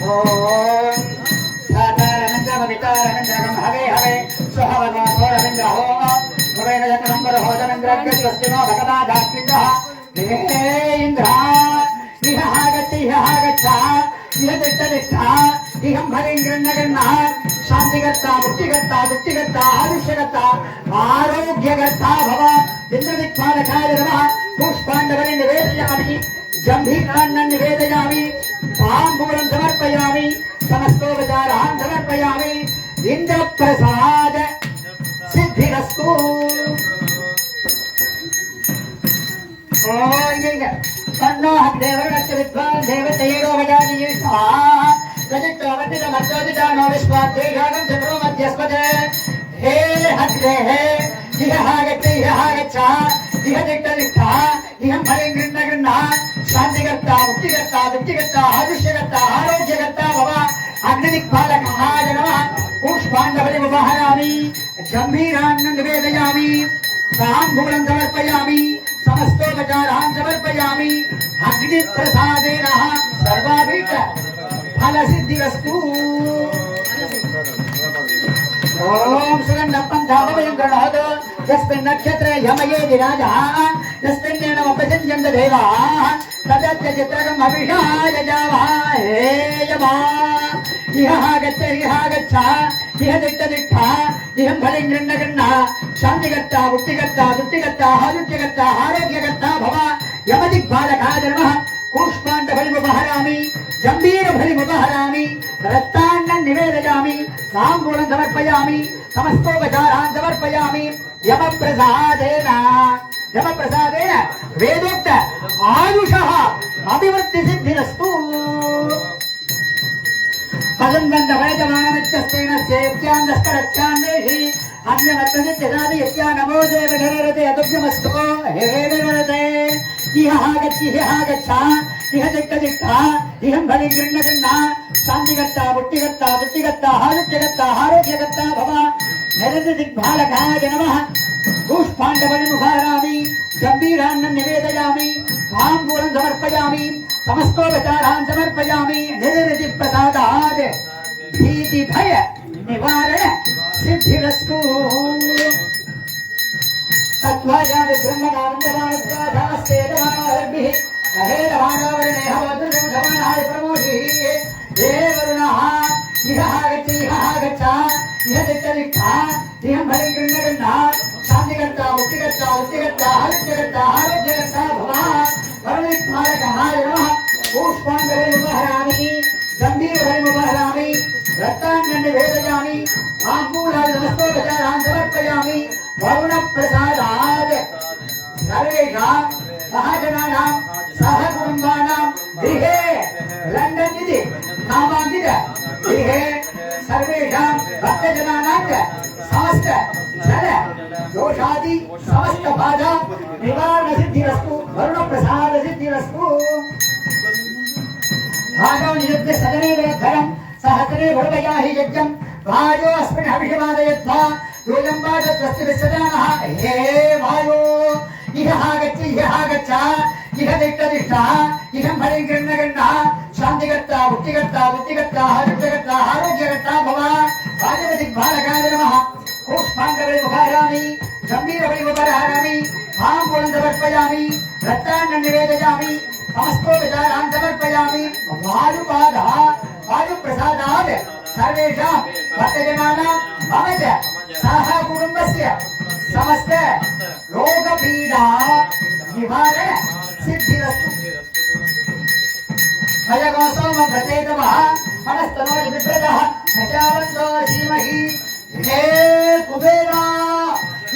ओम सातारमंजमवितारमंजगम हवे हवे स्वहवगोरविंद्रहो भवेन यतनंबरहो जनेन्द्रज्ञ स्वस्तिनो भगवा दात्विन्दः हे इंद्रा इह आगच्छ इह तिष्ठतिष्ठा इहं भवेन्द्रन्नगन्नः शान्तिकर्ता मुक्तिकर्ता मुक्तिकर्ता आयुष्यकर्ता आरोग्यकर्ता भव इंद्रदिक्पालकाय नमः पुष्पाण्डवने निवेदयामि जम्भीरान्नं निवेदयामि ताम्बूलं समर्पयामि समस्तोपचारान् समर्पयामि इन्द्रप्रसाद सिद्धिरस्तु तन्नो हरिदेवरुणस्य विद्वान् देवतैरो वजानीय स्वाहा रजतोवतितमर्जोदितानो विश्वाद्वेषागं चक्रो मध्यस्पते हे हरिदे इह आगच्छ इह तिष्ठतिष्ठा इहं फलं गृह्णः शान्तिकर्ता मुक्तिकर्ता दुःखिकर्ता आयुष्यकर्ता आरोग्यकर्ता भव अग्निदिक्पालकाय नमः पुष्पाण्डवलिमुपहरामि जम्भीरान्नं निवेदयामि ताम्बूलं समर्पयामि समस्तोपचारान् समर्पयामि अग्निप्रसादेन सर्वाभीष्ट फलसिद्धिरस्तु ओम सुगन्धं धावयं गृह्णातु यस्मिन् नक्षत्रे यमये विराजः यस्मिन्नेन उपसंजन्त देवाः तदस्य चित्रकम् अभिषाय जावः हे यमा इह आगच्छ इह तिष्ठतिष्ठा इहं फलं गृह्णः शान्तिकर्ता मुक्तिकर्ता दुःखिकर्ता आयुष्यकर्ता आरोग्यकर्ता भव यमदिक्पालकाय नमः पुष्पाण्डफलिमुपहरामि जम्बीरफलिमुपहरामि रक्तान्नं निवेदयामि ताम्बूलं समर्पयामि समस्तोपचारान् समर्पयामि यमप्रसादेन वेदोक्त आयुषः अभिवृद्धिसिद्धिरस्तु पदन्वन्दवैजमानमित्यस्तेन सेव्यान्दस्करत्यान्देहि अन्यमत्तनित्यदादि यत्या नमो देव निररते अदुभ्यमस्तु हे निररते इह आगच्छ इह तिष्ठतिष्ठा इहं फलं गृह्णः शान्तिकर्ता मुक्तिकर्ता दुःखिकर्ता आयुष्यकर्ता आरोग्यकर्ता भव नरदिक्पालकाय नमः पुष्पाण्डवलिमुपहरामि जम्बीरान्नं निवेदयामि ताम्बूलं समर्पयामि समस्तोपचारान् समर्पयामि निरतिप्रसादात् भीतिभय निवारण सिद्धिरस्तु तत्त्वाजानि ब्रह्मणानन्दमानस्वाधास्तेजमानोरभिः अहेरमानोवर्णेह वदृशमधमानाय प्रमोषिः देवरुणः इह आगच्छ इह तिष्ठतिष्ठा इहं फलं गृह्णः शान्तिकर्ता मुक्तिकर्ता दुःखिकर्ता आयुष्यकर्ता आरोग्यकर्ता भव वरुणदिक्पालकाय नमः पुष्पाण्डवलिमुपहरामि जम्बीरफलिमुपहरामि रक्तान्नं निवेदयामि ताम्बूलानि समस्तोपचारान् समर्पयामि वरुणप्रसादात् सर्वेषां सहजनानां सहकुटुम्बानां गृहे लण्डन् इति नामाङ्कित गृहे सर्वेषां भक्तजनानां च समस्त जन दोषादि समस्त बाधा निवारणसिद्धिरस्तु वरुणप्रसादसिद्धिरस्तु भागो निरुद्ध सदने विरुद्धरं सहस्रे भवयाहि यज्ञं वायो अस्मिन् अभिषेवादयद्वा योजं वाजस्वस्ति विश्वजानः हे वायो इह आगच्छ इह तिष्ठतिष्ठा इहं फलं गृह्णः शान्तिकर्ता मुक्तिकर्ता दुःखिकर्ता आयुष्यकर्ता आरोग्यकर्ता भव वाजवदिक्पालकाय नमः पुष्पाण्डवलिमुपहरामि जम्बीरफलिमुपहरामि ताम्बूलं समर्पयामि रक्तान्नं निवेदयामि समस्तोपचारान् समर्पयामि वायुप्रसादात् सर्वेषां भक्तजनानां मम च सहकुटुम्बस्य समस्त रोगपीडा निवारण सिद्धिरस्तु भजगोसोम प्रचेतवः मनस्तनो विप्रतः प्रजावन्तो धीमहि हे कुबेरा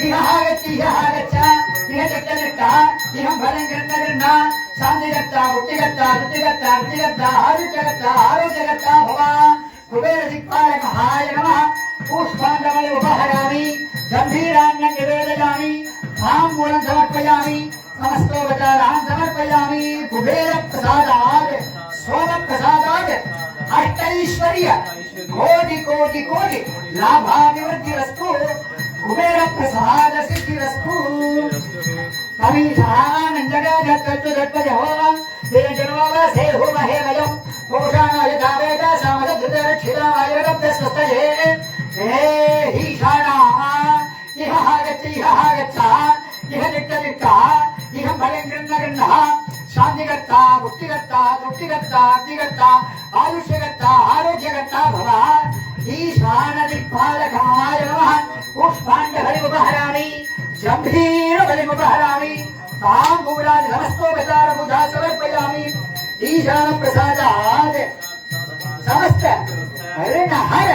इह आगच्छ इह तिष्ठतिष्ठा इहं फलं गृह्णः शान्तिकर्ता मुक्तिकर्ता दुःखिकर्ता आयुष्यकर्ता आरोग्यकर्ता भव कुबेरदिक्पालकाय नमः पुष्पाण्डवलिमुपहरामि जम्भीरान्नं निवेदयामि ताम्बूलं समर्पयामि समस्तोपचारान् समर्पयामि कुबेरप्रसादात् सोमप्रसादात् अष्टैश्वर्य कोटि लाभाभिवृद्धिरस्तु कुबेरप्रसादसिद्धिरस्तु कवीशानन्दराजत्वजो दिनजन्मवासे होमहे वयं मोषाणाय दावेद सामदधृतरक्षितायरब्धस्वस्तये हे ईशाना इह आगच्छ इह निट्टनिट्टा इह भयङ्कृन्नगन्नः शान्तिकर्ता मुक्तिकर्ता तृप्तिकर्ता अग्निकर्ता आयुष्यकर्ता आरोग्यकर्ता भव ईशानदिक्पालकाय नमः पुष्पाण्डबलिमुपहरामि जम्भीरबलिमुपहरामि ताम्बूलानि नमस्तोपचारपूजा समर्पयामि ईशानप्रसादात् समस्त ऋणहर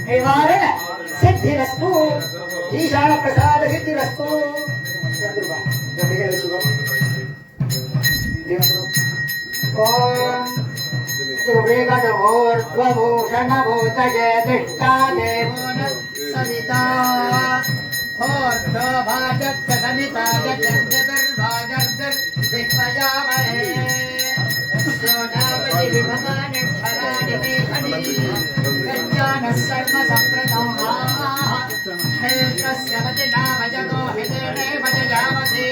निवारण सिद्धिरस्तु ईशानप्रसाद सिद्धिरस्तु ओम सुवेगदोर्ध्वभूषणभूतये दिष्टादेवो न सविता सविता विद्मयामहे योनावति विभवानक्षराणि मेखनी गञ्जानः सर्वसम्प्रतमाः क्षेत्रस्य वचनामजगो हितेनेव जयामसे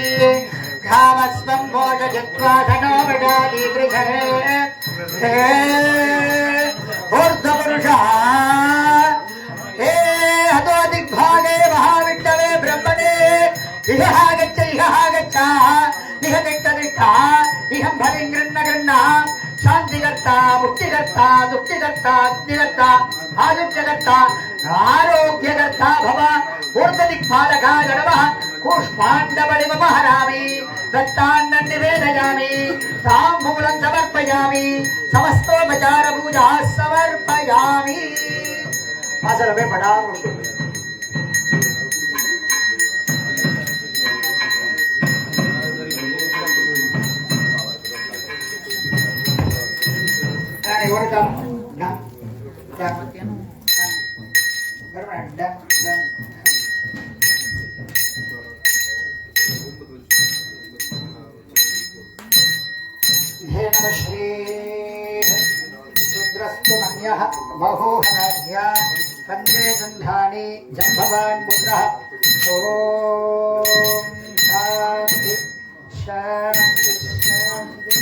घामस्वं भोजयित्वाधनो विडाली गृहे हे ऊर्ध्वपुरुषः हे हतो दिग्भागे महाविष्णवे ब्रह्मणे इह आगच्छ इह निट्टनिट्टा इहं भलिङ्गृह्णगृह्ण शान्तिकर्ता मुक्तिकर्ता दुःखिकर्ता अग्निकर्ता आयुष्यकर्ता आरोग्यकर्ता भव ऊर्ध्वदिक्पालकाय नमः पुष्पाण्डबलिमुपहरामि दत्तान्नं निवेदयामि ताम्बूलं समर्पयामि समस्तोपचारपूजा समर्पयामि असल में बड़ा बहुहनज्ञा कंदे गंधानि जंभवान् पुत्रः ओम शांति शांति शांति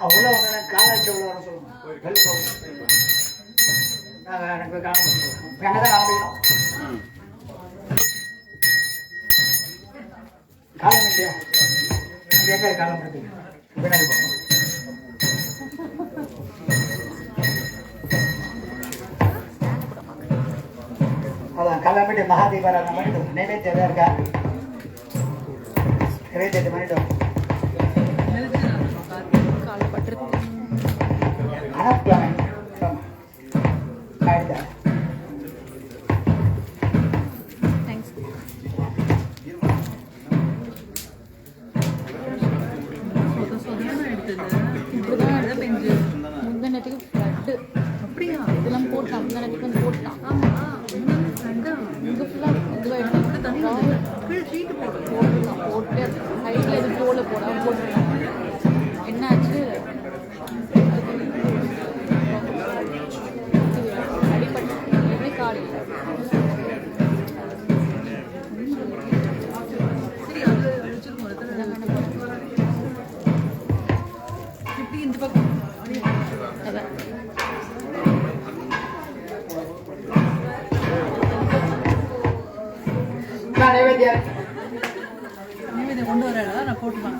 அவ்வளோ காலத்து உள்ள சொல்லுங்க எனக்கு காலம் காலம் இல்லையா எங்க காலம் பின்னாடி அதான் கிளம்பிட்டு மகாதீபாராதனை பண்ணிட்டு நைவேத்தியம் இருக்கா நைவேத்தியத்தை பண்ணிட்டோம் என்னாச்சு அடிப்பட்டு காலையில் இந்த பக்கம் அதான் நைவேத்தியம் கொண்டு வரல நான் போட்டுப்பேன்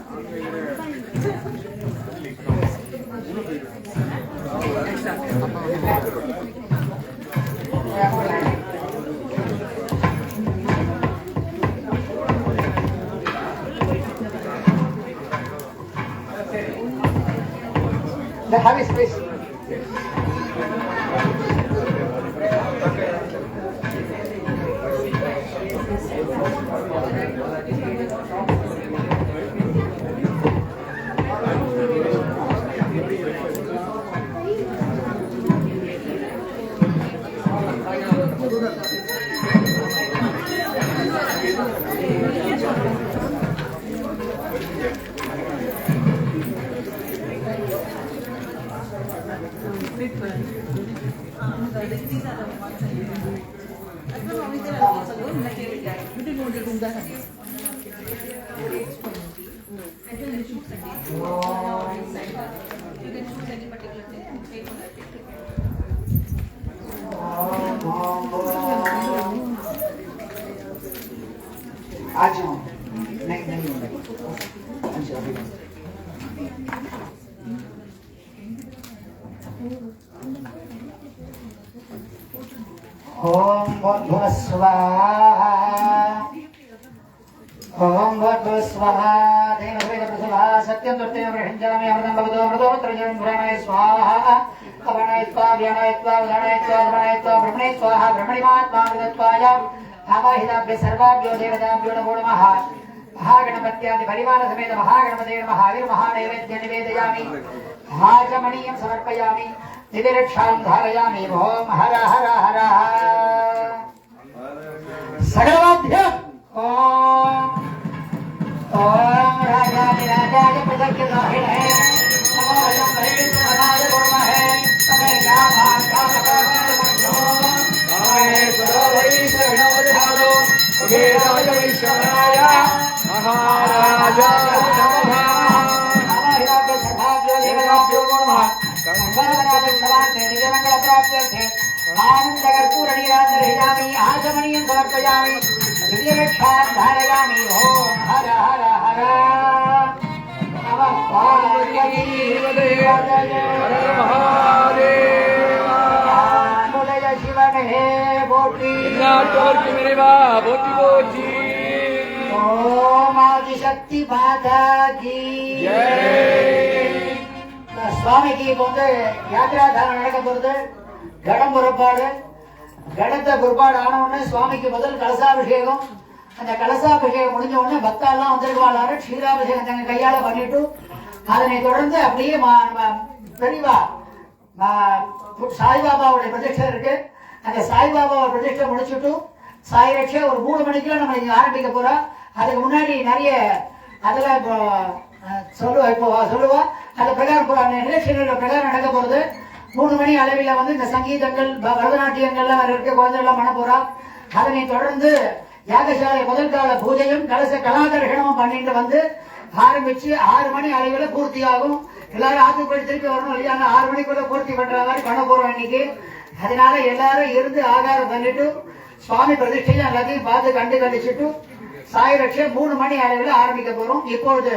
The harvest please. आज नहीं ओम भूर्भुवः स्वाहा ओम भूर्भुवः स्वाहा देवदेव प्रसवाः सत्यं तत्तेन प्रहिञ्जामि अमृतं भवतो अमृतोत्तरजलं भ्राणाय स्वाहा अवर्णाय स्वाहा व्याणाय स्वाहा उदानाय स्वाहा धर्माय स्वाहा ब्रह्मणे स्वाहा ब्रह्मणिमात्मामृतत्वाय आवाहिताभ्य सर्वाभ्यो देवताभ्यो नमो नमः महागणपत्यादि परिवार समेत महागणपते महावीर महानैवेद्य निवेदयामि आचमनीयं समर्पयामि दिव्यरक्षां धारयामि ओम हर हर हर सकलवाभ्यम् ओम राजाय प्रदक्षिणाय नमो वयं गुरुमहे तमे वैष्णवाय महाराजा आचमनीयं समर्पयामि दिव्यरक्षां धारयामि ओम हर हर हर नमः पार्वतीपतये हर महादेव बोले शिवन हे बोटी नाटोर मेरेवा बोटी बोटी ओम आदिशक्ति माता की जय சுவாமிக்கு இப்போ வந்து யாத்திரா தானம் நடக்க போறது கடம் புறப்பாடு கணத்தை புறப்பாடு ஆன உடனே சுவாமிக்கு முதல் கலசாபிஷேகம் அந்த கலசாபிஷேகம் முடிஞ்ச உடனே பக்தாலாம் வந்திருக்காரு க்ஷீராபிஷேகம் தங்க கையால பண்ணிட்டு அதனை தொடர்ந்து அப்படியே பெரியவா சாய்பாபாவுடைய பிரதிஷ்டை இருக்கு அந்த சாய்பாபாவை பிரதிஷ்டை முடிச்சுட்டு சாயிரட்சை ஒரு 3 மணிக்குள்ள நம்ம இங்க ஆரம்பிக்க போறோம் அதுக்கு முன்னாடி நிறைய அதெல்லாம் சொல்லுவா அந்த பிரகாரம் நிகழ்ச்சிகளோட பிரகாரம் நடக்க போறது 3 மணி அளவில் வந்து இந்த சங்கீதங்கள் பரதநாட்டியங்கள்லாம் இருக்க குழந்தைகள்லாம் பண்ண போறா அதனை தொடர்ந்து யாகசாலை முதல் கால பூஜையும் கலாதர்ஷனமும் பண்ணிட்டு வந்து ஆரம்பிச்சு 6 மணி அளவில் பூர்த்தி ஆகும் எல்லாரும் ஆத்துக்குள்ள திருப்பி வரணும் இல்லையா 6 மணிக்குள்ள பூர்த்தி பண்ற மாதிரி பண்ண போறோம் இன்னைக்கு அதனால எல்லாரும் இருந்து ஆகாரம் பண்ணிட்டு சுவாமி பிரதிஷ்டையும் எல்லாத்தையும் பார்த்து கண்டிச்சுட்டு சாயிரட்சை 3 மணி அளவில் ஆரம்பிக்க போறோம் இப்பொழுது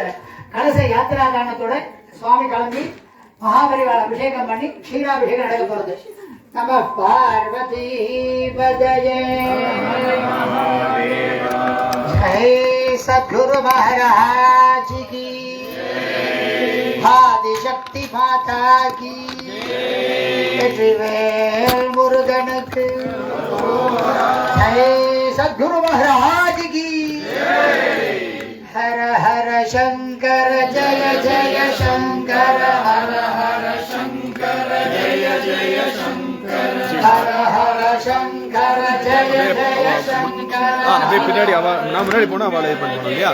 கலச யாத்திரா தானத்தோட சுவாமி கிளம்பி மகாபரிவாள அபிஷேகம் பண்ணி க்ஷீராபிஷேகம் நடக்க போறது நம பார்வதி பதயே ஜெய் சத்குரு மகாராஜ் கி ஆதிசக்தி மாதா கி வெற்றிவேல் முருகனுக்கு ஜெய் சத்குரு மகாராஜ் கி हर हर शंकर जय जय शंकर हर हर शंकर जय जय शंकर हर हर शंकर जय जय शंकर அப்படியே பின்னாடி நான் முன்னாடி போனா அவளை இது பண்ணணும் இல்லையா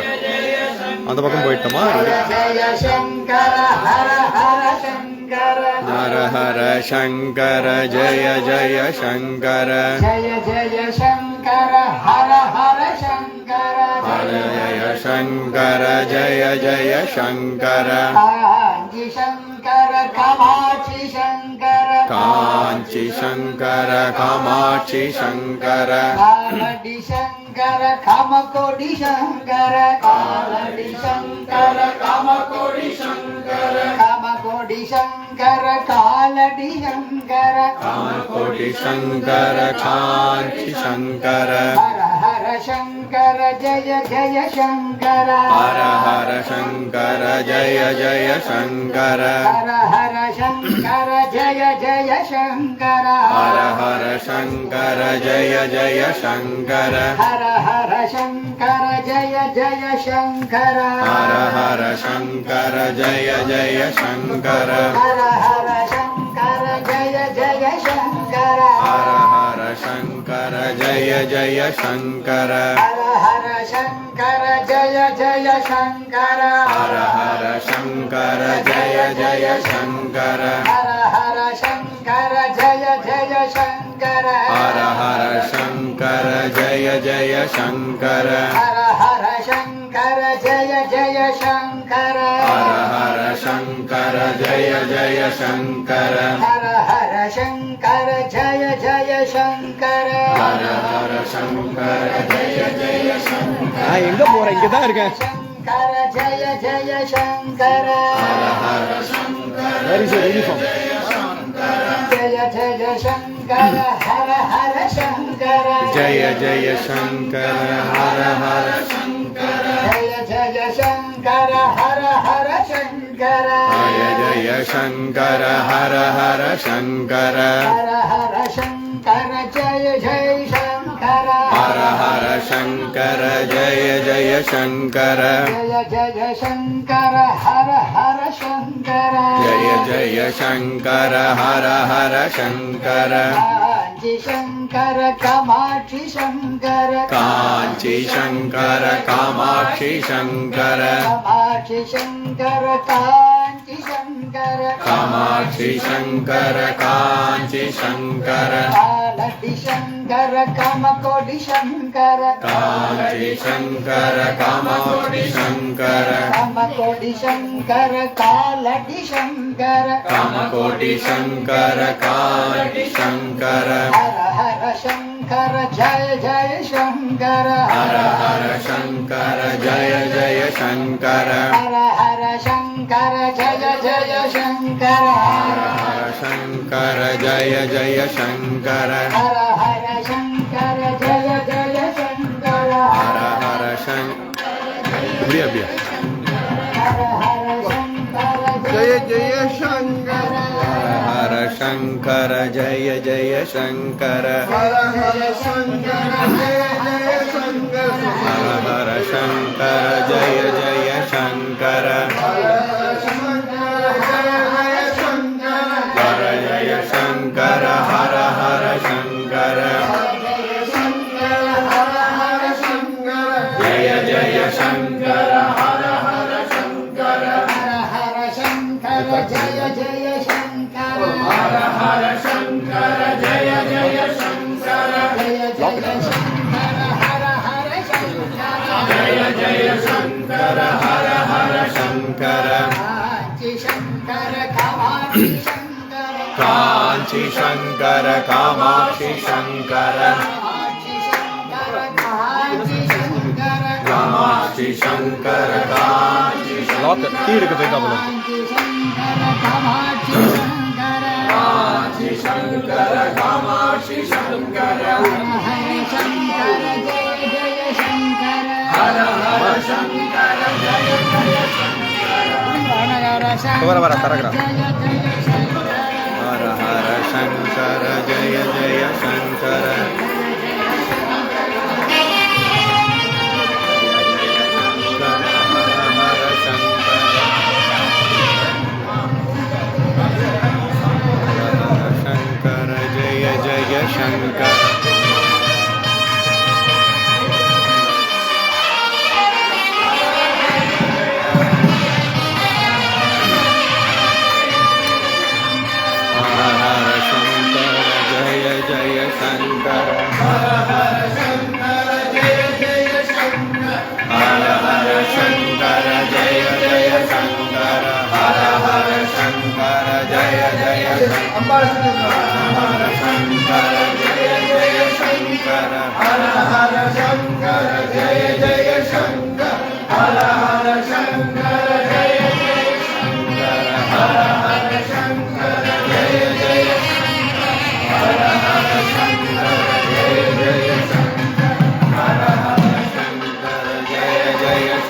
அந்த பக்கம் போயிட்டோமா जय शंकर हर हर शंकर हर हर शंकर जय जय शंकर जय जय शंकर हर हर शंकर हर जय शंकर जय जय शंकर कांची शंकर कामाक्षी शंकर कांची शंकर कामाक्षी शंकर कालडी शंकर कामकोडी शंकर कालडी शंकर कामकोडी शंकर कामकोडी शंकर कालडी शंकर कामकोटी शंकर कांची शंकर हर हर शंकर जय जय शंकर हर हर शंकर जय जय शंकर हर हर शंकर जय जय शंकर हर हर शंकर जय जय शंकर हर हर शंकर जय जय शंकर हर हर शंकर जय जय शंकर हर हर शंकर जय जय शंकर हर हर शंकर जय जय शंकर हर हर शंकर जय जय शंकर हर हर शंकर जय जय शंकर हर हर शंकर शंकर जय जय शंकर हर हर शंकर जय जय शंकर हर हर शंकर जय जय शंकर हर हर शंकर जय जय शंकर हर हर शंकर जय जय शंकर हर हर शंकर जय जय शंकर எங்க போற இங்க தான் இருக்கேன் शंकर जय जय Shankar Har Har Shankar very good uniform जय जय शंकर हर हर शंकर जय जय शंकर हर हर शंकर जय जय शंकर हर हर शंकर जय जय शंकर हर हर शंकर हर हर शंकर जय जय शंकर हर हर शंकर जय जय शंकर जय जय शंकर हर हर शंकर जय जय शंकर हर हर शंकर कांची शंकर कामाक्षी शंकर कांची शंकर कामाक्षी शंकर कामाक्षी शंकर कांची शंकर कामाक्षी शंकर कांची शंकर कालटी शंकर कामकोटी शंकर कांची शंकर कामाक्षी शंकर कामकोटी शंकर कालटी शंकर कामकोटि शंकर कांची शंकर हर हर शंकर जय जय शंकर हर हर शंकर जय जय शंकर हर हर शंकर जय जय शंकर हर हर शंकर जय जय शंकर हर हर शंकर जय जय शंकर हर हर शंकर हर हर शंकर जय जय शंकर हर शंकर जय जय शंकर हर हर शंकर जय जय शंकर हर हर शंकर जय जय शंकर हर जय शंकर हर हर शंकर जय जय शंकर हर हर शंकर हर हर शंकर जय जय शंकर हर हर शंकर जय जय शंकर जय जय शंकर हर हर शंकर जय जय शंकर हर हर शंकर कांची शंकर कामाक्षी शंकर कांची शंकर कामाक्षी शंकर कामाक्षी शंकर कामाक्षी शंकर कांची शंकर तीर के देखा बोलो कामाक्षी शंकर कांची शंकर कामाक्षी शंकर हर शंकर जय जय शंकर हर हर शंकर जय जय शंकर हर बरा तरगरा हर हर शंकर जय जय शंकर शंकर जय जय शंकर हर हर शंकर जय जय शंकर हर हर शंकर जय जय शंकर हर हर शंकर जय जय शंकर हर हर शंकर जय जय शंकर हर शंकर जय जय शंकर हर हर शंकर जय जय शंकर हर हर शंकर जय जय शंकर हर हर शंकर जय जय हर हर शंकर जय जय शंकर हर हर शंकर जय जय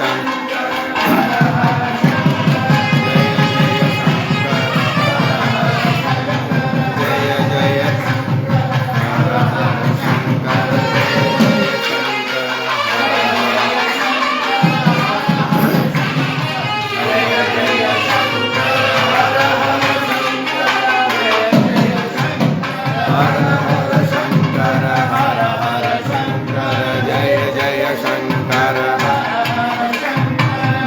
शंकर हर हर शंकर जय जय शंकर हर हर शंकर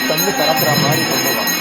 கண்ணு கலப்புற மாதிரி பண்ணுவான்.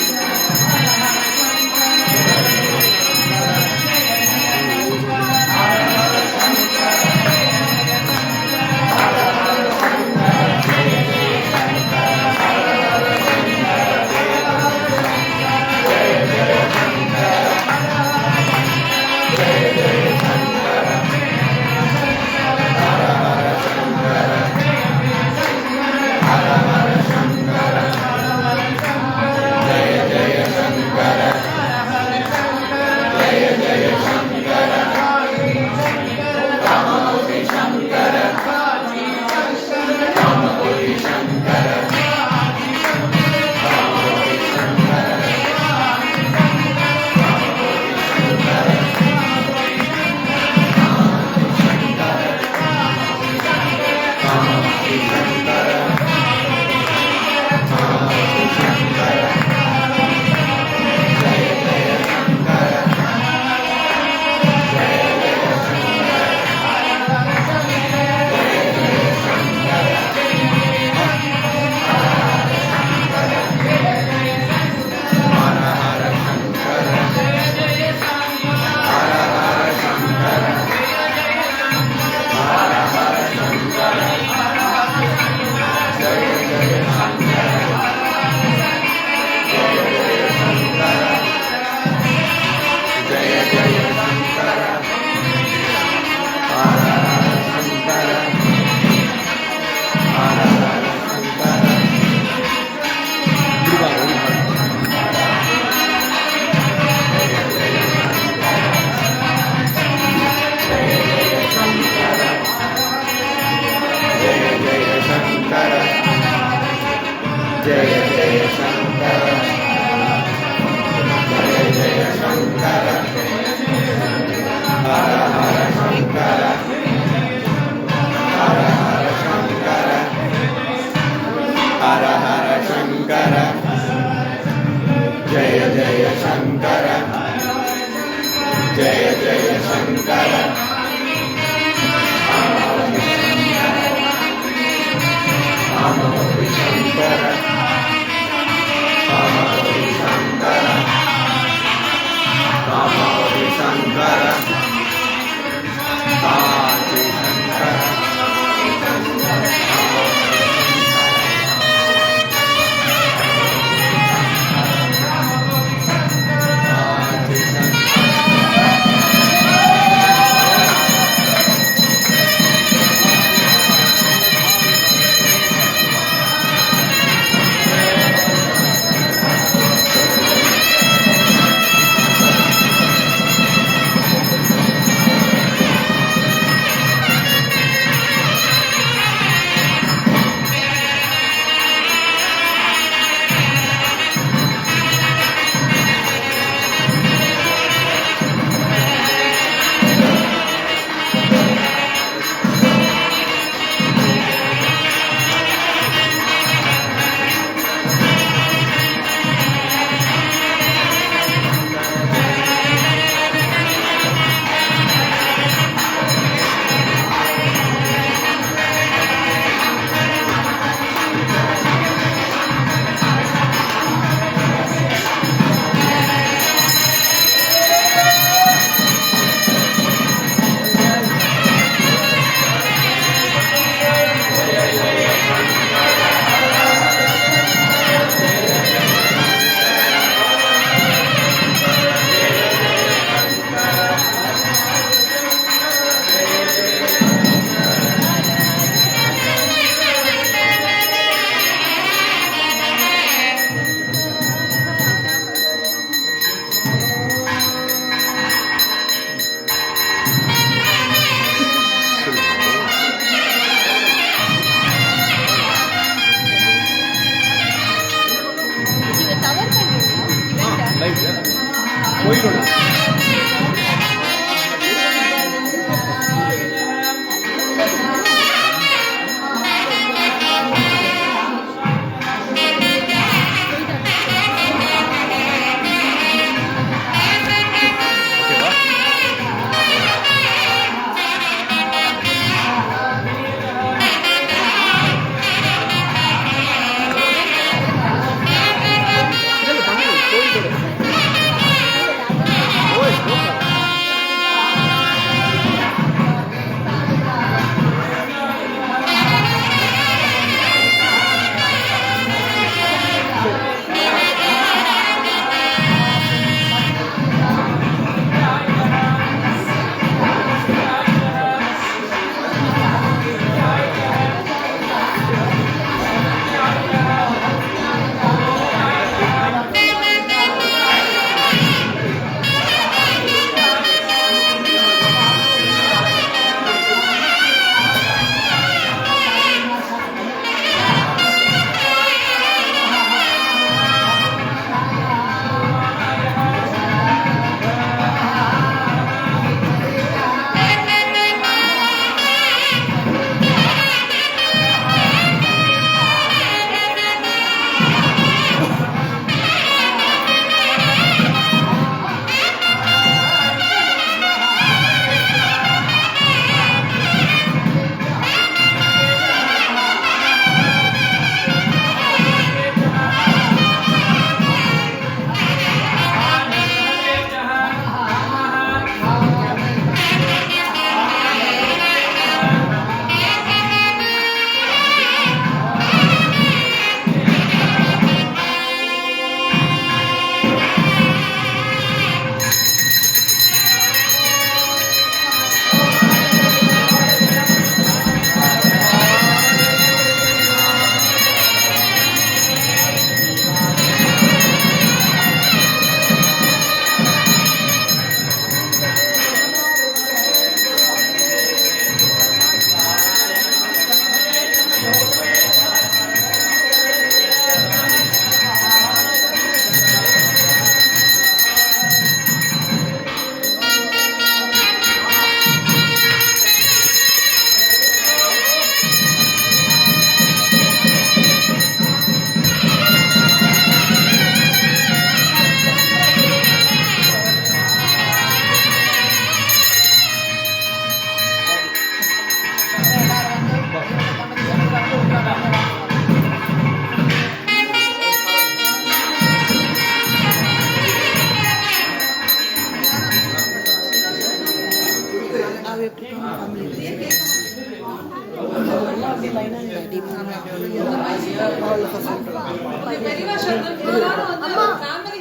போயிடும்.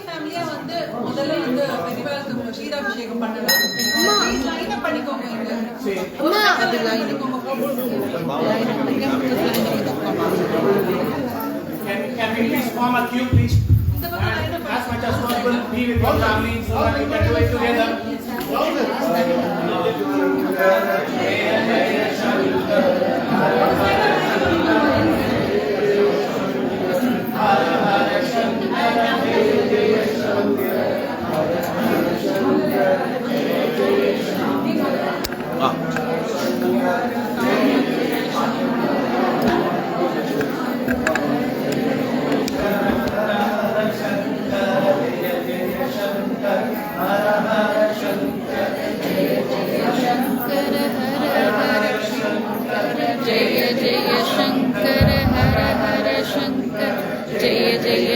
ஃபேமிலியா வந்து முதல்ல வந்து பெரியவாளுக்கு க்ஷீராபிஷேகம் பண்ணலாம். லைன் பண்ணிக்கோங்க. அது line Can we please form a queue, please? And as much as possible, be with your family so that we can do it together.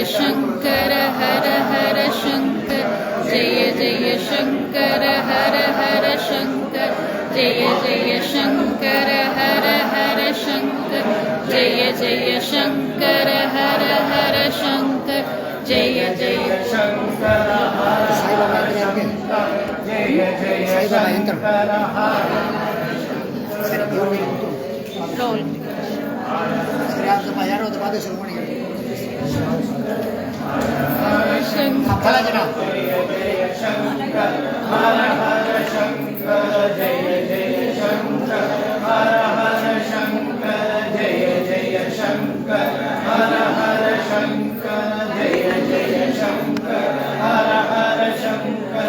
Shankar Har Har Shankar जय जय शंकर हर हर शंकर जय जय शंकर हर हर शंकर जय जय शंकर हर हर शंकर जय जय शंकर जय जय Shankar Hara Hara Shankar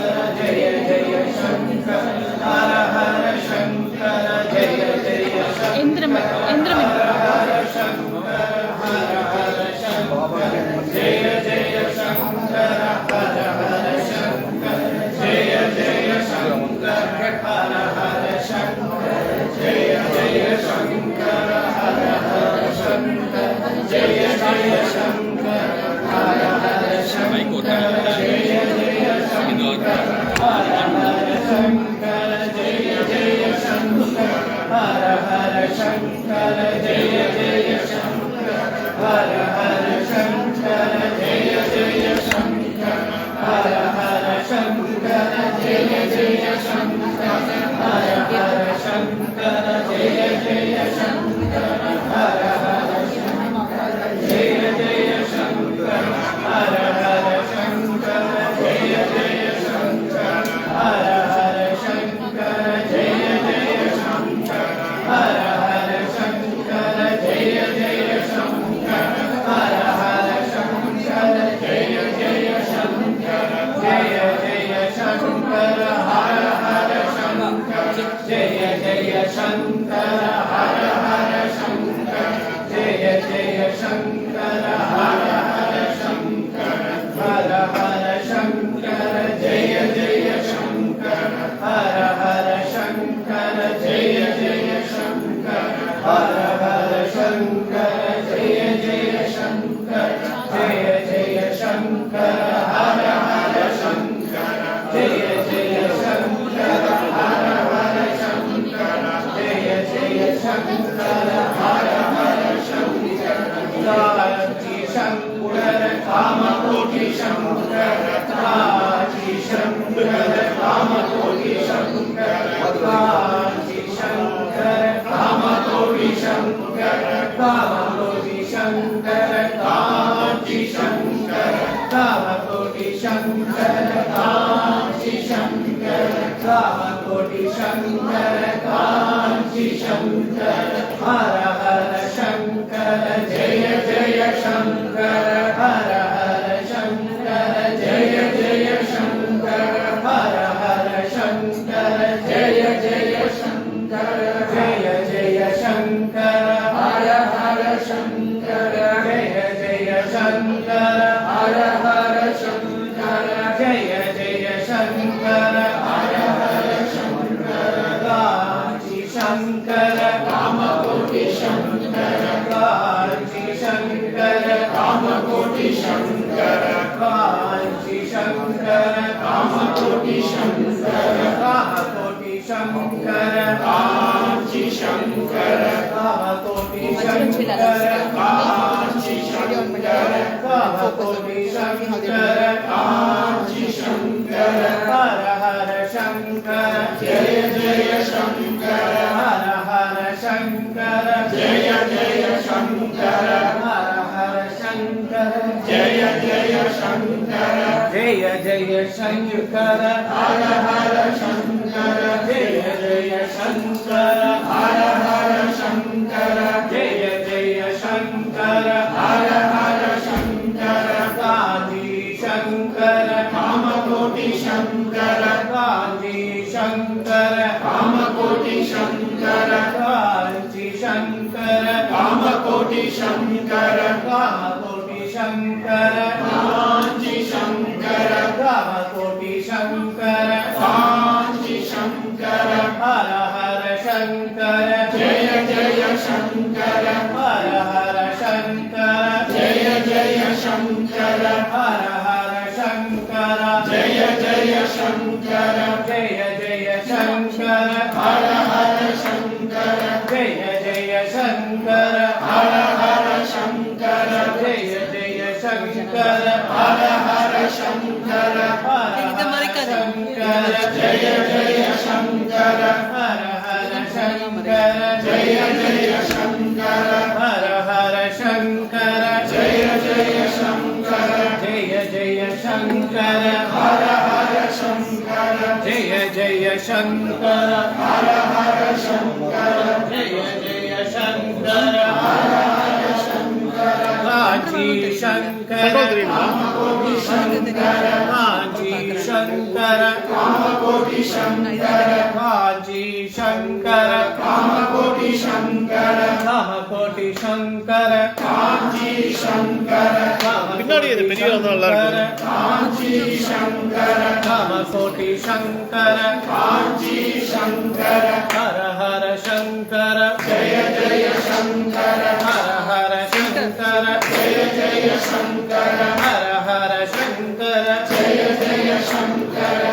Shankara, Hara Hara Shankara, Jaya Jaya Shankara.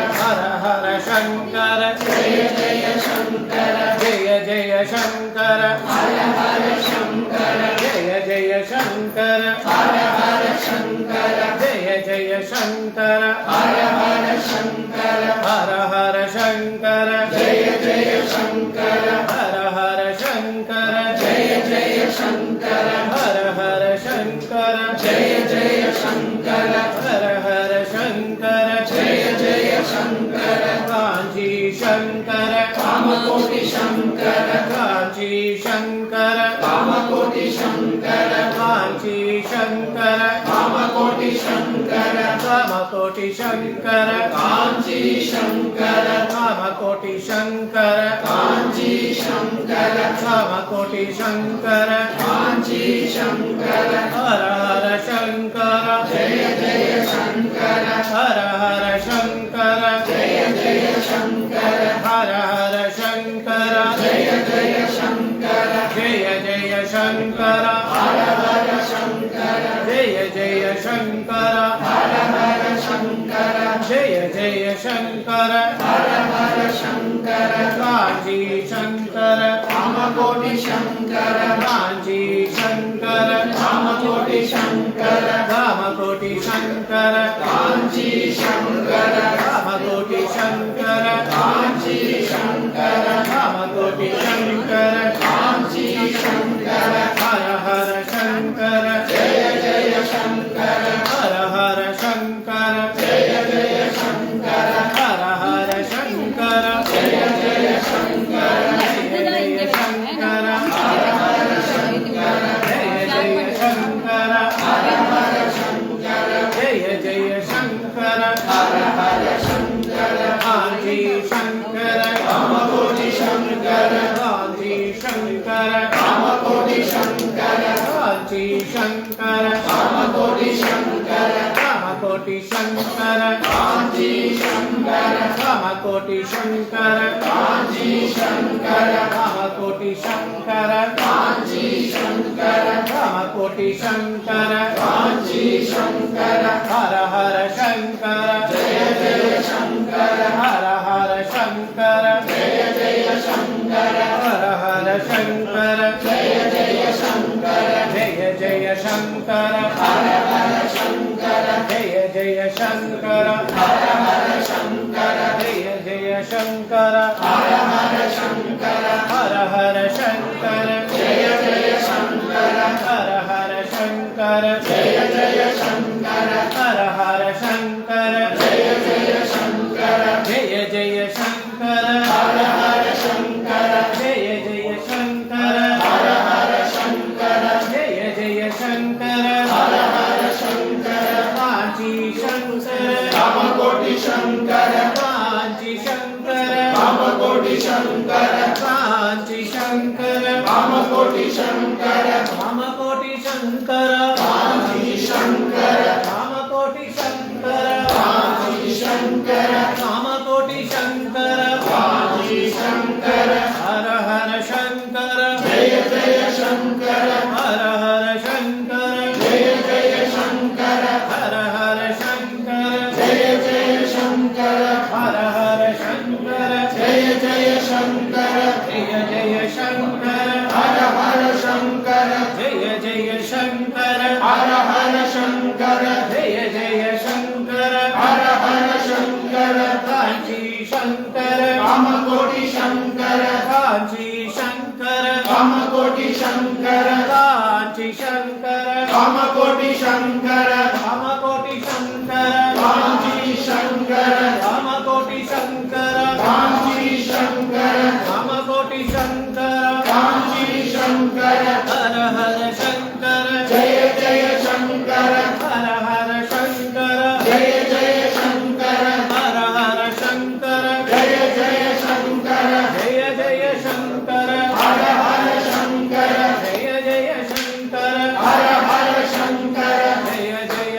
हर हर शंकर हर हर शंकर जय जय शंकर हर हर शंकर जय जय शंकर हर हर शंकर जय जय शंकर हर हर शंकर जय जय शंकर कांची शंकर कामकोटि शंकर कांची शंकर कामकोटि शंकर कांची शंकर कामकोटि शंकर कामकोटि शंकर कांची शंकर कामकोटि शंकर कांची शंकर कामकोटि शंकर कांची शंकर हर हर शंकर जय जय शंकर हर हर शंकर जय जय शंकर हर हर शंकर जय जय शंकर जय जय शंकर हर हर शंकर जय जय शंकर हर हर शंकर जय जय शंकर हर हर शंकर कांची शंकर कामकोटि शंकर कांची शंकर कामकोटि शंकर कामकोटि शंकर कांची शंकर कामकोटि शंकर कांची शंकर कामकोटि शंकर कांची शंकर हर हर शंकर जय जय शंकर हर हर शंकर जय जय शंकर हर हर शंकर जय जय शंकर जय जय शंकर हर हर शंकर जय जय शंकर हर हर शंकर जय जय शंकर हर हर शंकर कांची शंकर कामकोटि शंकर कांची शंकर कामकोटि शंकर कांची शंकर कामकोटि शंकर कामकोटि शंकर कांची शंकर कामकोटि शंकर कांची शंकर कामकोटि शंकर कांची शंकर कामकोटि शंकर कांची शंकर हर हर शंकर जय जय शंकर हर हर शंकर जय जय शंकर हर हर शंकर जय जय शंकर जय जय शंकर हर हर शंकर जय जय शंकर हर हर शंकर जय जय शंकर हर हर शंकर हर हर शंकर जय जय शंकर हर हर शंकर जय जय शंकर हर हर शंकर जय जय शंकर जय जय शंकर हर हर शंकर जय जय शंकर हर हर शंकर जय जय शंकर हर हर शंकर कांची शंकर कामकोटि शंकर कांची शंकर कामकोटि शंकर कांची शंकर कामकोटि शंकर कामकोटि शंकर कांची शंकर कामकोटि शंकर कांची शंकर कामकोटि शंकर कांची शंकर हर हर शंकर जय जय शंकर हर हर शंकर जय जय शंकर हर हर शंकर जय जय शंकर हर हर शंकर जय जय शंकर जय जय शंकर हर हर शंकर जय जय शंकर हर हर शंकर जय जय शंकर हर हर शंकर कांची शंकर कामकोटि शंकर कांची शंकर कामकोटि शंकर कांची शंकर कामकोटि शंकर कामकोटि शंकर कांची शंकर कामकोटि शंकर कांची शंकर कामकोटि शंकर कांची शंकर हर हर शंकर जय जय शंकर हर हर शंकर जय जय शंकर हर हर शंकर जय जय शंकर जय जय शंकर हर हर शंकर जय जय शंकर हर हर शंकर जय जय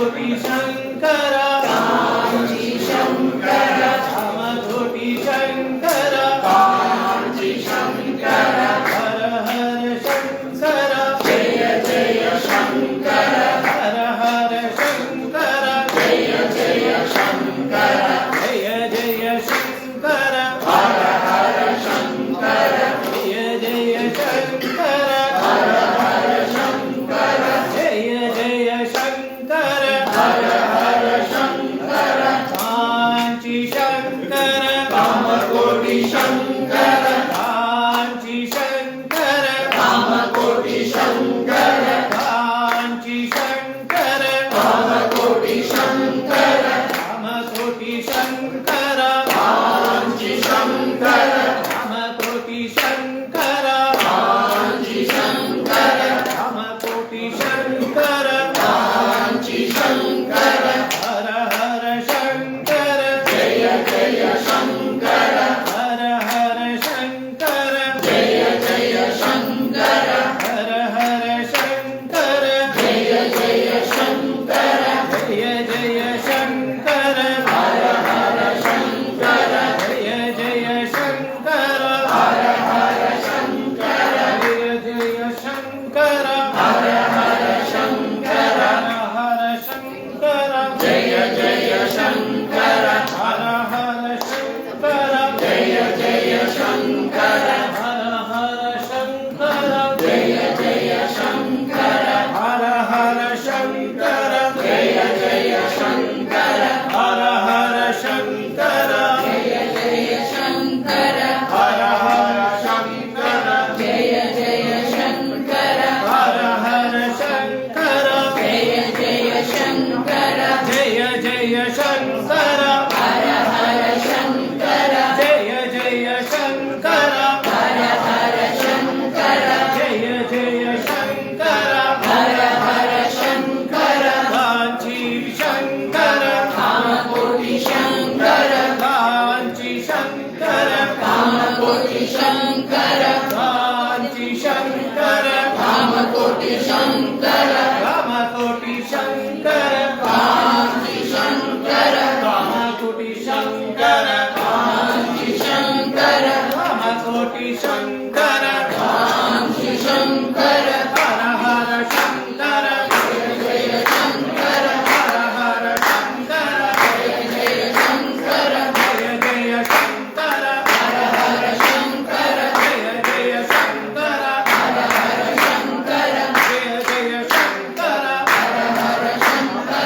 कामकोटि शंकर कांची शंकर कामकोटि शंकर कांची शंकर हर हर शंकर जय जय शंकर हर हर शंकर जय जय शंकर जय जय शंकर हर हर शंकर जय जय शंकर हर हर शंकर जय जय शंकर हर हर शंकर कांची शंकर कामकोटि शंकर कांची शंकर कामकोटि शंकर कांची शंकर कामकोटि शंकर कामकोटि शंकर कांची शंकर कामकोटि शंकर कांची शंकर कामकोटि शंकर कांची शंकर हर हर शंकर जय जय शंकर हर हर शंकर जय जय शंकर हर हर शंकर जय जय शंकर जय जय शंकर हर हर शंकर जय जय शंकर हर हर शंकर जय जय शंकर हर हर शंकर हर शंकर जय जय शंकर हर हर शंकर जय जय शंकर हर हर शंकर जय जय शंकर हर हर शंकर जय जय शंकर हर हर शंकर जय जय शंकर हर हर शंकर जय जय शंकर हर हर शंकर जय जय शंकर जय जय शंकर हर हर शंकर जय जय शंकर हर हर शंकर जय जय शंकर हर हर शंकर कांची शंकर कामकोटि शंकर कांची शंकर कामकोटि शंकर कांची शंकर कामकोटि शंकर कामकोटि शंकर कांची शंकर कामकोटि शंकर कांची शंकर कामकोटि शंकर कांची शंकर हर हर शंकर जय जय शंकर हर हर शंकर जय जय शंकर जय जय शंकर हर हर शंकर जय जय शंकर हर हर शंकर जय जय शंकर हर हर शंकर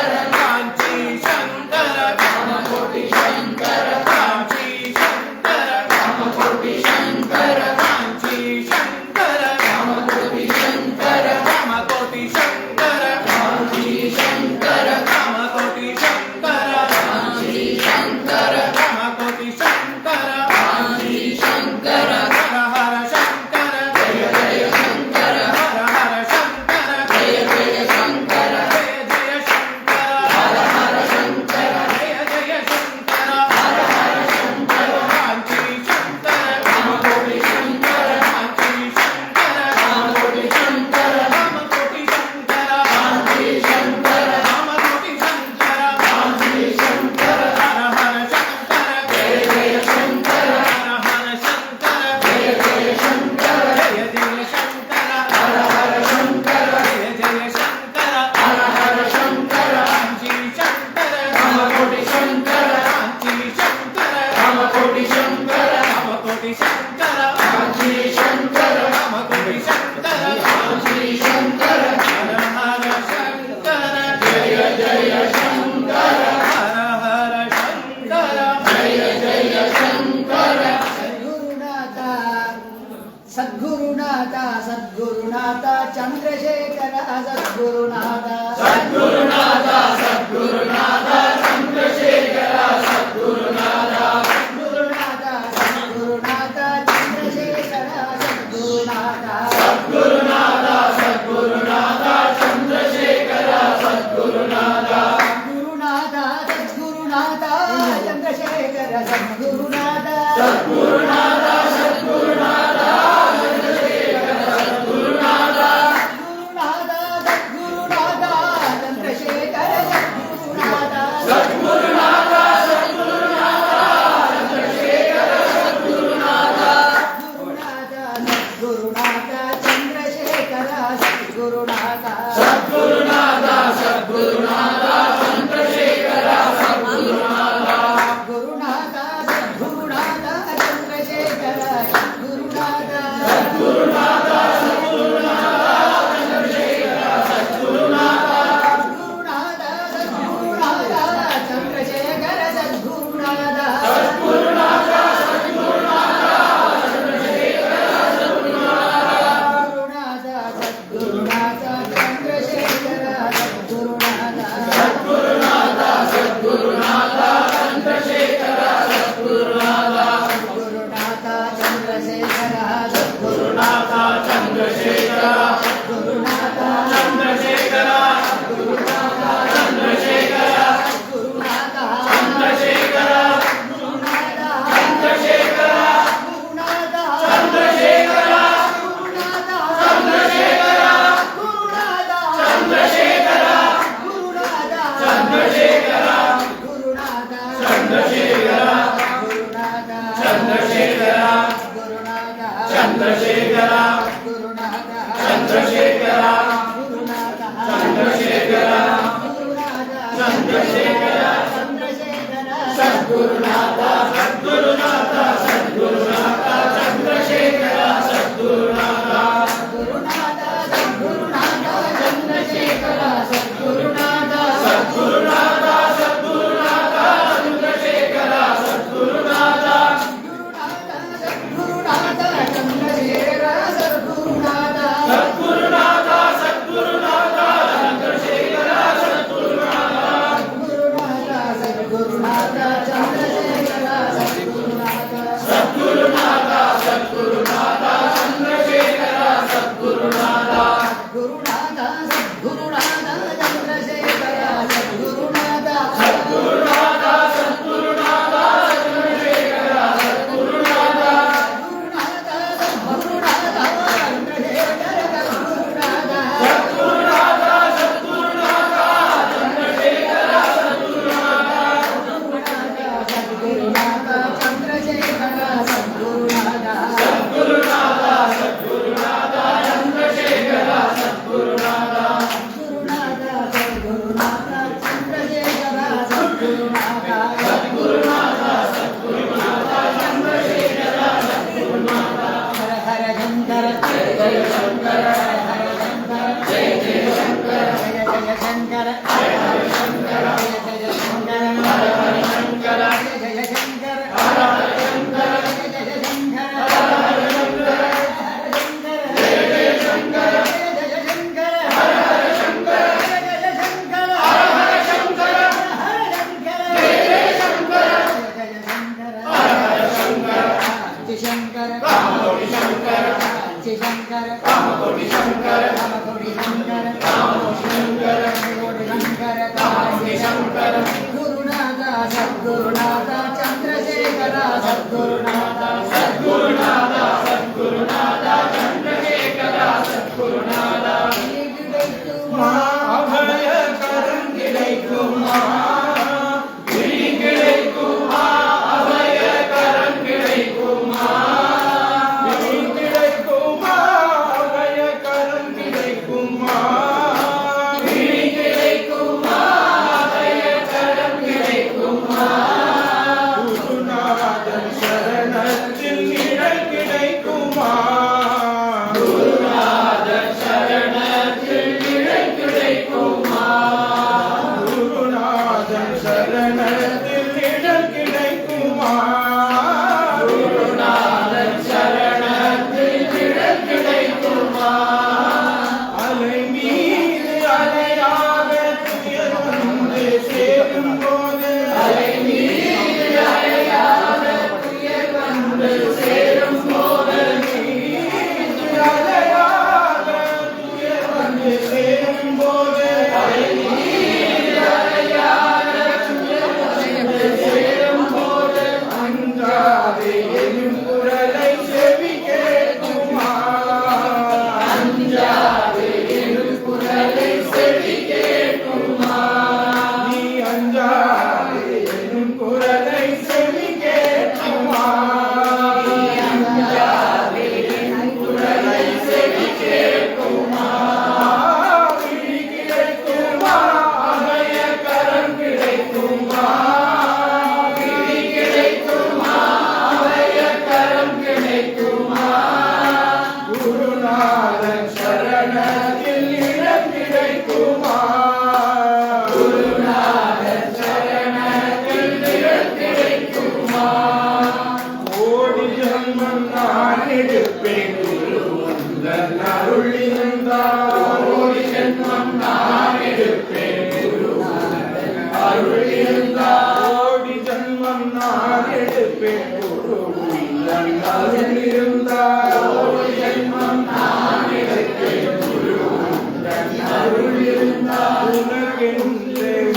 உலகென்று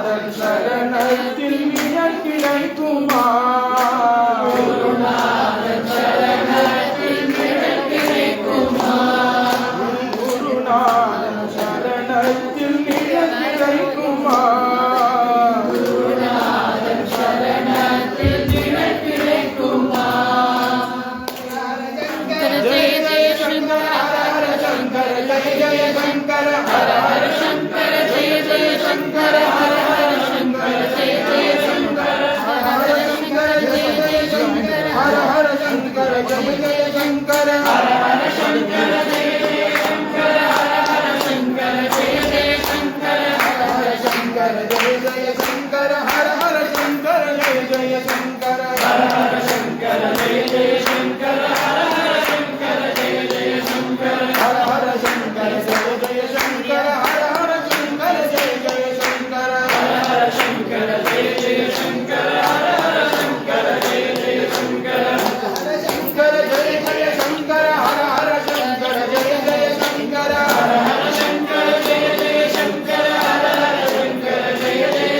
குருநாதன் சரணத்தில் நிழல் கிடைக்குமா குருநாதன் சரணத்தில் நிழல் கிடைக்குமா குருநாதன் சரணத்தில் நிழல் கிடைக்குமா குருநாதன் சரணத்தில் நிழல் கிடைக்குமா जय जय शंकर हर शंकर जय जय शंकर हर हर शंकर जय जय शंकर हर हर शंकर जय जय शंकर हर हर शंकर जय जय शंकर हर हर शंकर जय जय शंकर हर हर शंकर जय जय शंकर हर हर शंकर जय जय शंकर हर हर शंकर जय जय शंकर हर हर शंकर जय जय शंकर हर हर शंकर जय जय शंकर हर हर शंकर जय जय शंकर हर हर शंकर जय जय शंकर हर हर शंकर जय जय शंकर हर हर शंकर जय जय शंकर हर हर शंकर जय जय शंकर शंकर जय जय शंकर हर हर शंकर जय जय शंकर हर हर शंकर जय जय शंकर हर हर शंकर जय जय शंकर हर हर शंकर जय जय शंकर हर हर शंकर जय जय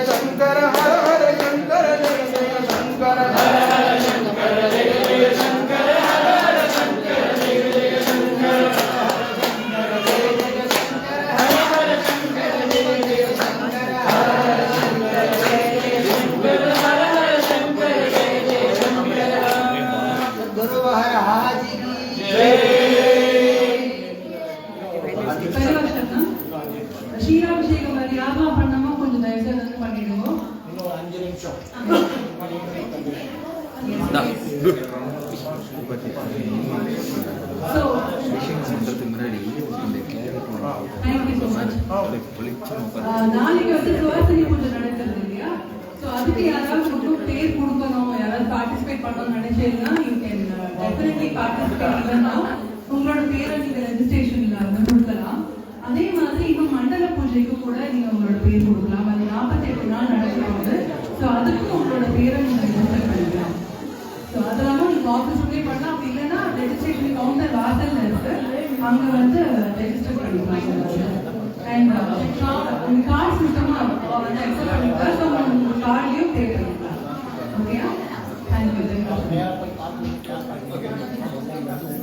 शंकर हर हर शंकर जय जय शंकर हर हर शंकर जय जय शंकर हर हर शंकर जय जय शंकर हर हर शंकर जय जय शंकर हर हर शंकर जय जय शंकर गुरु महाराज की ஷீராபிஷேகம் மாதிரி யாரெல்லாம் பண்ணாம கொஞ்சம் தயவு செய்து வந்து பண்ணிடுவோம். இன்னும் 5 நிமிஷம் So, முன்னாடி இந்த carrot thank you so much. நாளைக்கு வந்து சுவாசனி பூஜை நடக்கிறது இல்லையா? So அதுக்கு யாராவது உங்களுக்கு பேர் கொடுக்கணும், யாராவது பார்ட்டிசிபேட் பண்ணணும்னு நினைச்சீங்கன்னா you can definitely participate even now. உங்களோட பேரை நீங்க ரெஜிஸ்ட்ரேஷன்ல வந்து கொடுக்கலாம். அதே மாதிரி இப்போ மண்டல பூஜைக்கு கூட நீங்க உங்களோட பேர் கொடுக்கலாம். அது 48 நாள் நடக்கும்போது ஸோ அதுக்கும் உங்களோட பேரை நீங்க ரெஜிஸ்டர் பண்ணிக்கலாம். ஸோ அதெல்லாம் நீங்க ஆஃபீஸ்லேயே பண்ணலாம். அப்படி இல்லைன்னா ரெஜிஸ்ட்ரேஷன் கவுண்டர் வாசல்ல இருக்கு, அங்க வந்து ரெஜிஸ்டர் பண்ணிக்கலாம். அண்ட் உங்க கார்டு சிஸ்டமா வந்து அக்செப்ட் பண்ணிக்கலாம். ஸோ உங்க கார்ட்லயும் பே பண்ணிக்கலாம். ஓகேயா? Thank you.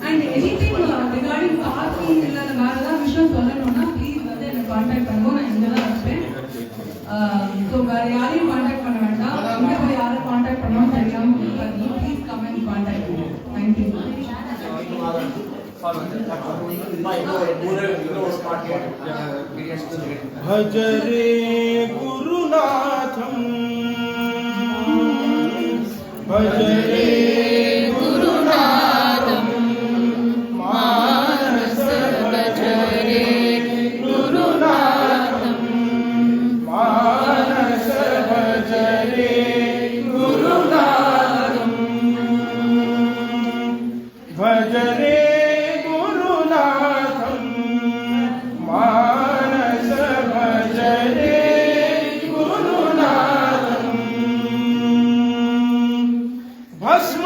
And anything regarding parking இல்ல வேற ஏதாவது விஷயம் சொல்லணும்னா ப்ளீஸ் வந்து என்ன கான்டாக்ட் பண்ணுங்க. நான் இங்க தான் இருப்பேன். ஸோ வேற யாரையும் கான்டாக்ட் பண்ண வேண்டாம். இங்க போய் யாரும் கான்டாக்ட் பண்ணணும் தெரியாம please come and contact me. Thank you. भजरे गुरुनाथं भजरे गुरुनाथं मानस भजरे गुरुनाथं मानस भजरे गुरुनाथं भजरे गुरुनाथं मानस भजरे गुरुनाथं भस्म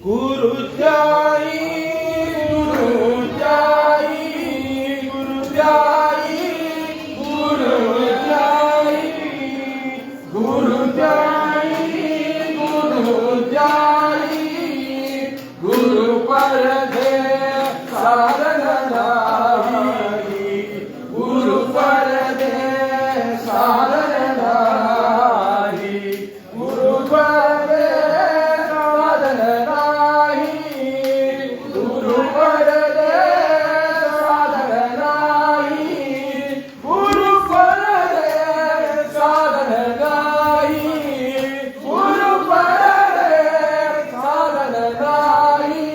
गुरु ध्याई गुरु ध्याई गुरु ध्याई गुरु ध्याई गुरु ध्याई गुरु ध्याई गुरु पर दे साधन नाही गुरु पर दे साधन नाही गुरु पर दे साधन नाही गुरु पर दे साधन नाही गुरु पर दे साधन नाही गुरु पर दे साधन नाही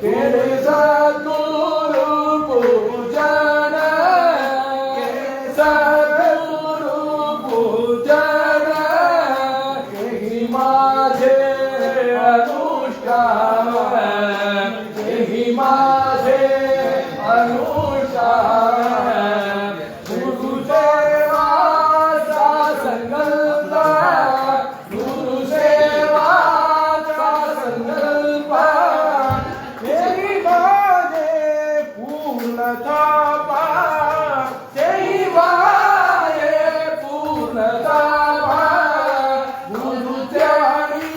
तेरे सद्गुरु पूजन सद्गुरु पूजन यही माझे अनुष्ठान यही माझे अनुष्ठान गुरुसेवाचा संकल्प गुरुसेवाचा संकल्प यही माझे पूर्णता पा यही माझे पूर्णता पा गुरु ध्याई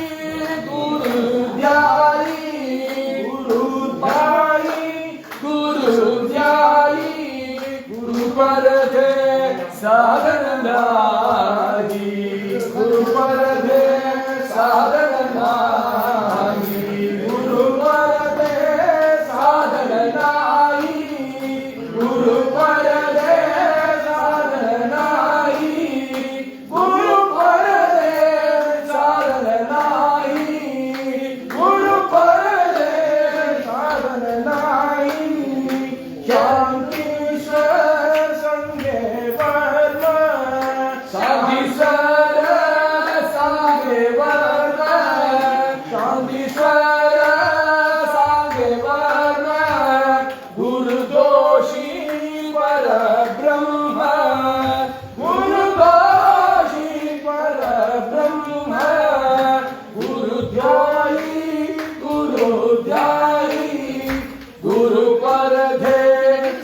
गुरु ध्याई गुरु ध्याई गुरु ध्याई गुरु पर दे साधन नाही गुरु पर दे साधन नाही गुरु पर दे साधन नाही गुरु पर दे साधन नाही गुरु पर दे साधन नाही गुरु पर दे साधन नाही शांतीश्वर संगे वर्म शांतीश्वर संगे वर्म शांतीश्वर संगे वर्म गुरुदोषी पर ब्रह्म गुरुदोषी पर ब्रह्म गुरु ध्याई गुरु ध्याई गुरु पर दे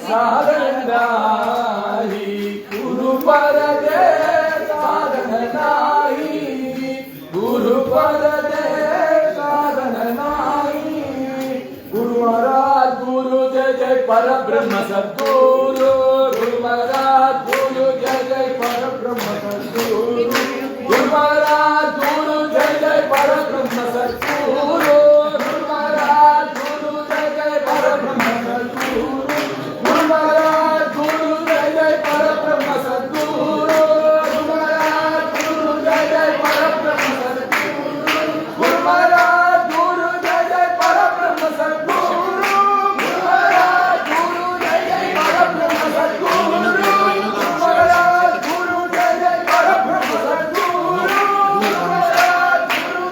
साधन नाही गुरु पर दे साधन नाही गुरु पर दे साधन नाही गुरु महाराज गुरु जय जय परब्रह्म सद्गुरु गुरु महाराज गुरु जय जय परब्रह्म सद्गुरु गुरु महाराज गुरु जय जय परब्रह्म सद्गुरु गुरु महाराज गुरु जय जय परब्रह्म सद्गुरु गुरु महाराज गुरु जय जय परब्रह्म सद्गुरु गुरु महाराज गुरु जय जय परब्रह्म सद्गुरु गुरु महाराज गुरु जय जय परब्रह्म सद्गुरु गुरु महाराज गुरु जय जय परब्रह्म सद्गुरु गुरु महाराज गुरु जय जय परब्रह्म सद्गुरु गुरु महाराज गुरु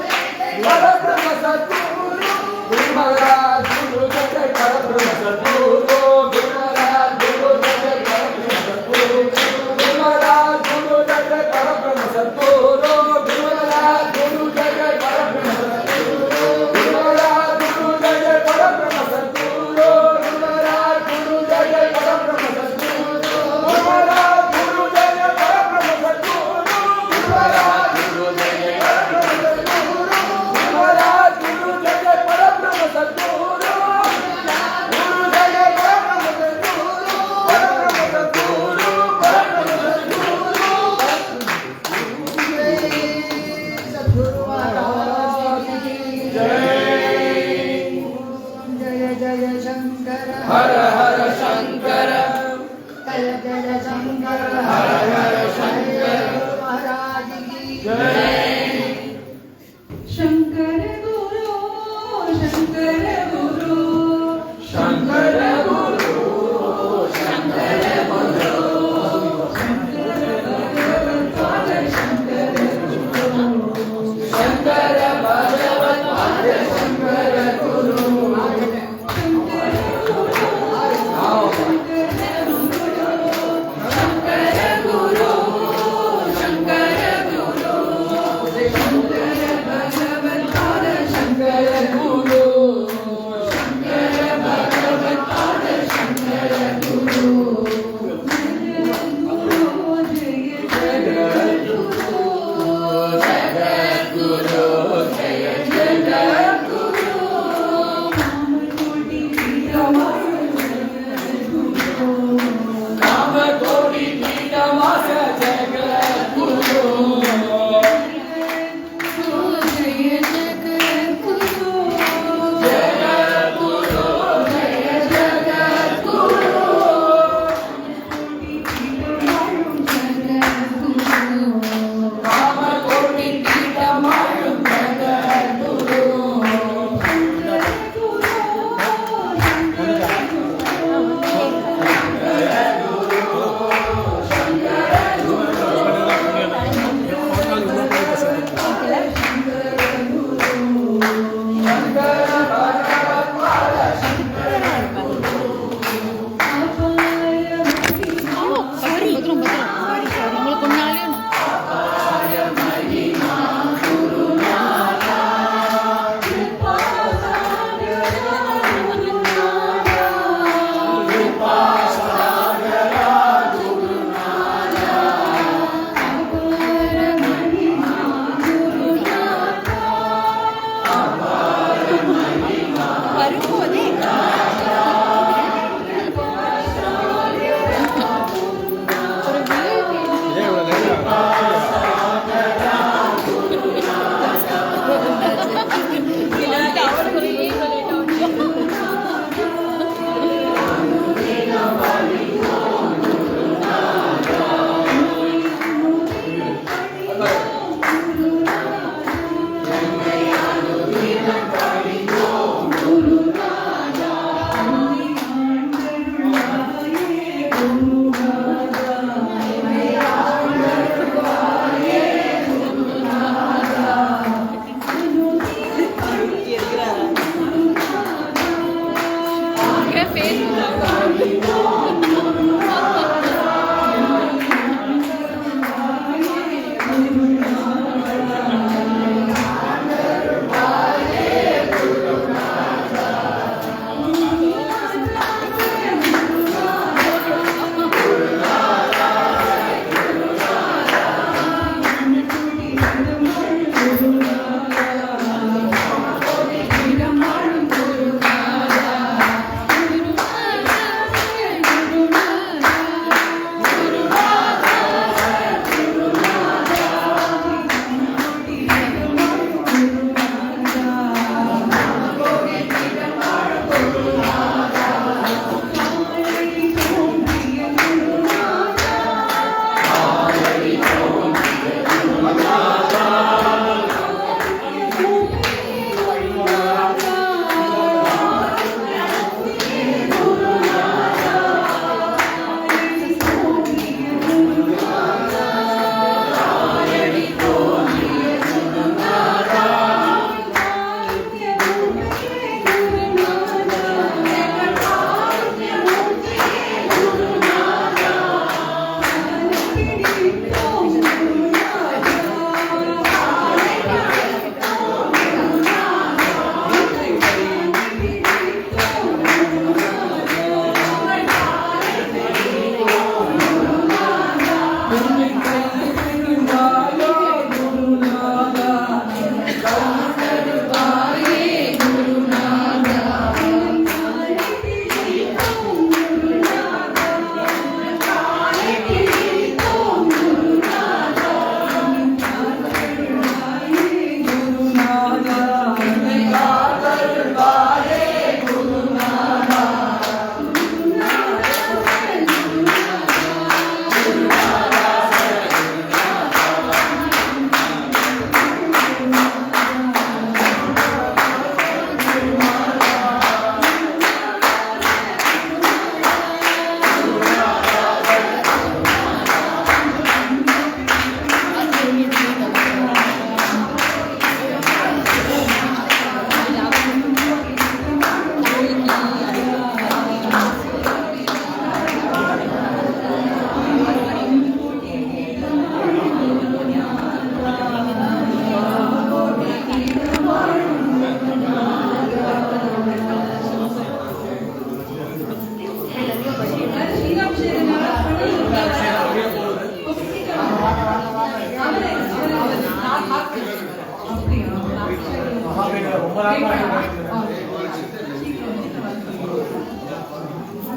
परब्रह्म सद्गुरु गुरु महाराज गुरु जय जय परब्रह्म सद्गुरु गुरु महाराज गुरु जय जय परब्रह्म सद्गुरु गुरु महाराज गुरु जय जय परब्रह्म सद्गुरु गुरु महाराज गुरु जय जय परब्रह्म सद्गुरु गुरु महाराज गुरु जय जय परब्रह्म सद्गुरु गुरु महाराज गुरु जय जय परब्रह्म सद्गुरु गुरु महाराज गुरु जय जय परब्रह्म सद्गुरु गुरु महाराज गुरु जय जय परब्रह्म सद्गुरु गुरु महाराज गुरु जय जय परब्रह्म सद्गुरु गुरु जय जय परब्रह्म Guru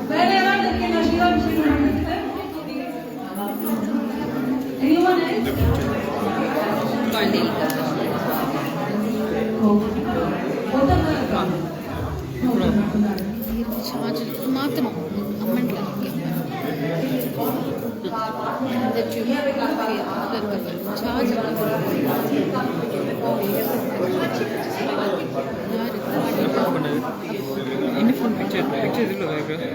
வேற யாராவது இருக்கீங்களா ஸ்ரீராபிஷேகம் பண்றதுக்கு? Anyone else? மாற்றணும் அமெண்ட்ல இந்த சார்ஜ் யூனிஃபார்ம் பிக்சர் இல்லை வேறு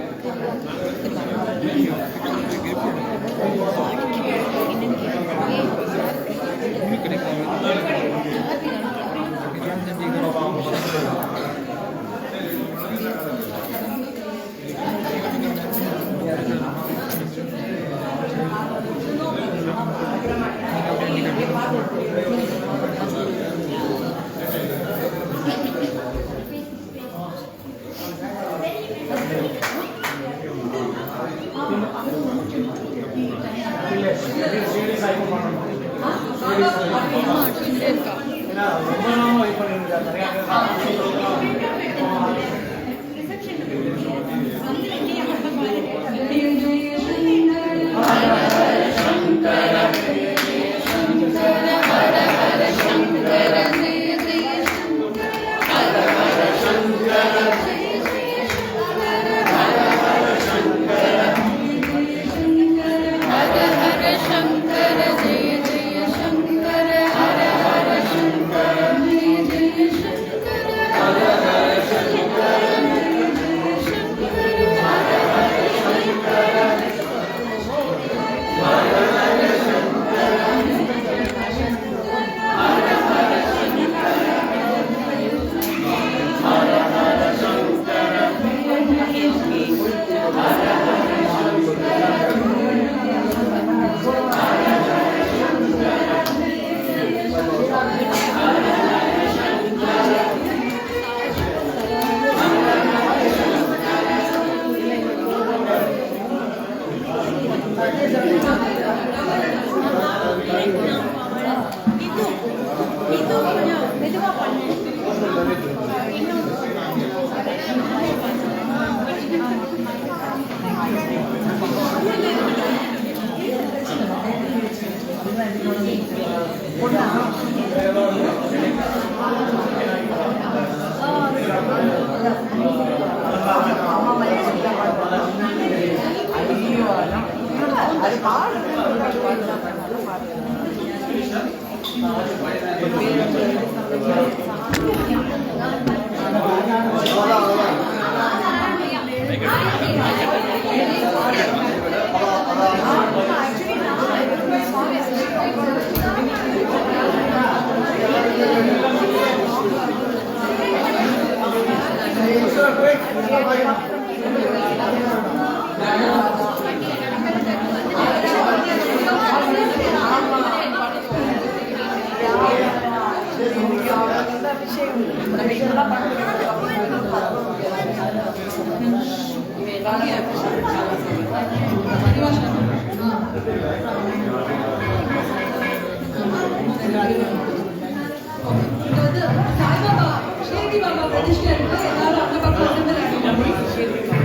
சாய்பாபா ஷேடி பாபா பிரதிஷ்டை இருக்கு. எல்லாரும் அந்த பக்கம்